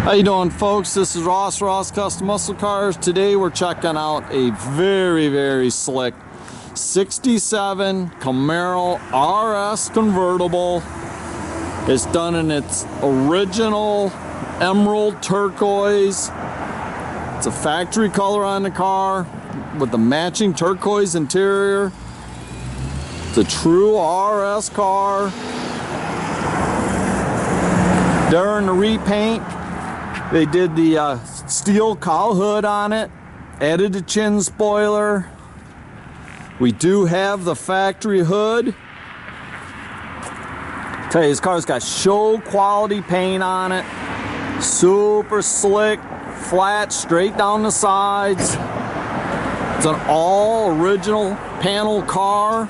How you doing, folks? This is Ross Custom Muscle Cars. Today we're checking out a very slick 67 Camaro RS Convertible. It's done in its original Emerald Turquoise. It's a factory color on the car with the matching turquoise interior. It's a true RS car. During the repaint, they did the steel cowl hood on it, added the chin spoiler. We do have the factory hood. Tell you, this car's got show quality paint on it. Super slick, flat, straight down the sides. It's an all original panel car.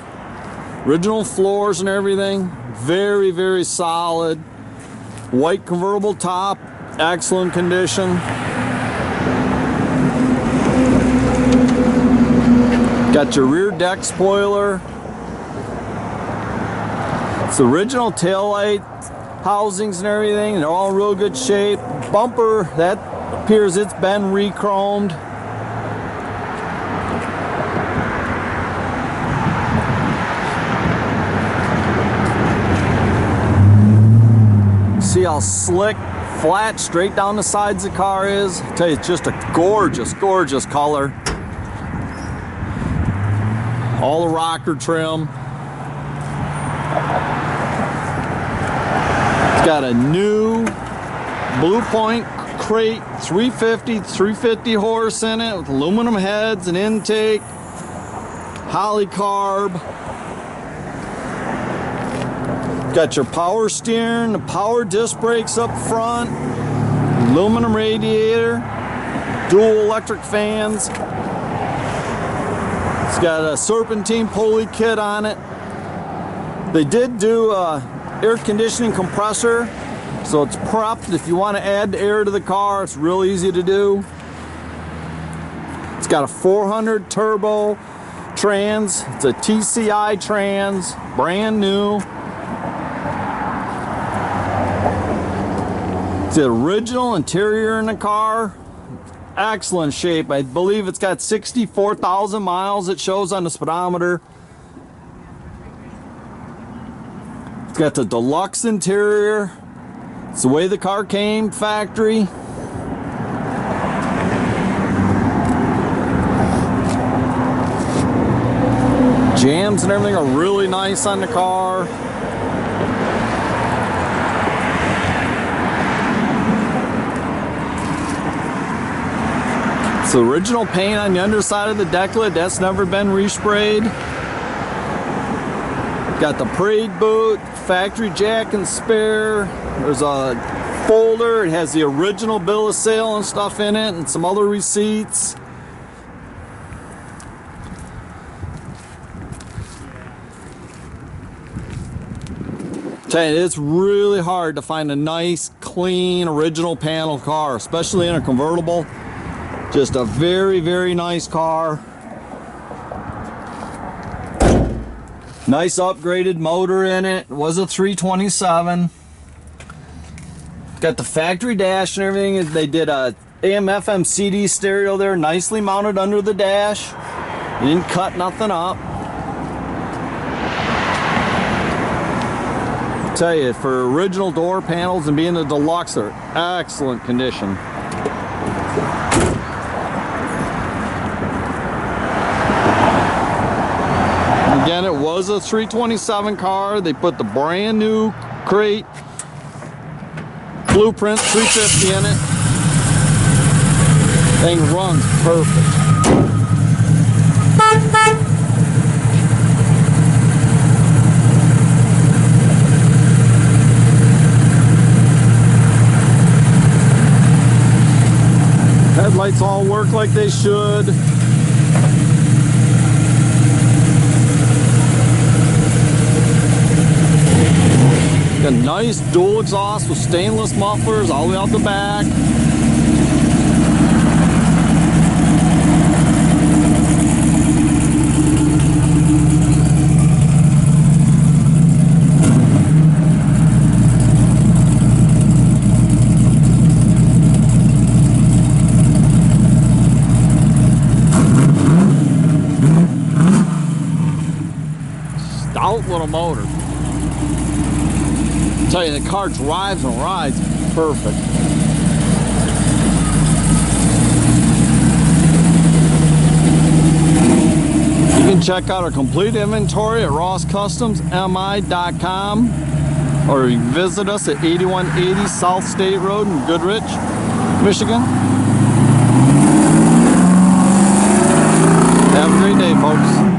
Original floors and everything. Very solid. White convertible top. Excellent condition. Got your rear deck spoiler. It's the original taillight housings and everything. They're all in real good shape. Bumper, that appears it's been re-chromed. See how slick, flat, straight down the sides the car is. I tell you, it's just a gorgeous color. All the rocker trim. It's got a new Blue Point crate, 350 horse in it with aluminum heads and intake, Holly carb. Got your power steering, the power disc brakes up front, aluminum radiator, dual electric fans. It's got a serpentine pulley kit on it. They did do a air conditioning compressor, so it's prepped. If you want to add air to the car, it's real easy to do. It's got a 400 turbo trans. It's a TCI trans, brand new. It's the original interior in the car. Excellent shape. I believe it's got 64,000 miles it shows on the speedometer. It's got the deluxe interior. It's the way the car came, factory. Jams and everything are really nice on the car. It's the original paint on the underside of the deck lid. That's never been resprayed. Got the parade boot, factory jack and spare. There's a folder. It has the original bill of sale and stuff in it, and some other receipts. Tell you, it's really hard to find a nice, clean, original panel car, especially in a convertible. Just a very nice car. Nice upgraded motor in it. It was a 327. Got the factory dash and everything. They did a AM/FM CD stereo there, nicely mounted under the dash. You didn't cut nothing up. I tell you, for original door panels and being a deluxe, they're excellent condition. Again, it was a 327 car. They put the brand new crate, blueprint 350 in it. Thing runs perfect. Headlights all work like they should. Got a nice dual exhaust with stainless mufflers all the way out the back. stout little motor. Tell you, the car drives and rides perfect. You can check out our complete inventory at rosscustomsmi.com, or you can visit us at 8180 South State Road in Goodrich, Michigan. Have a great day, folks.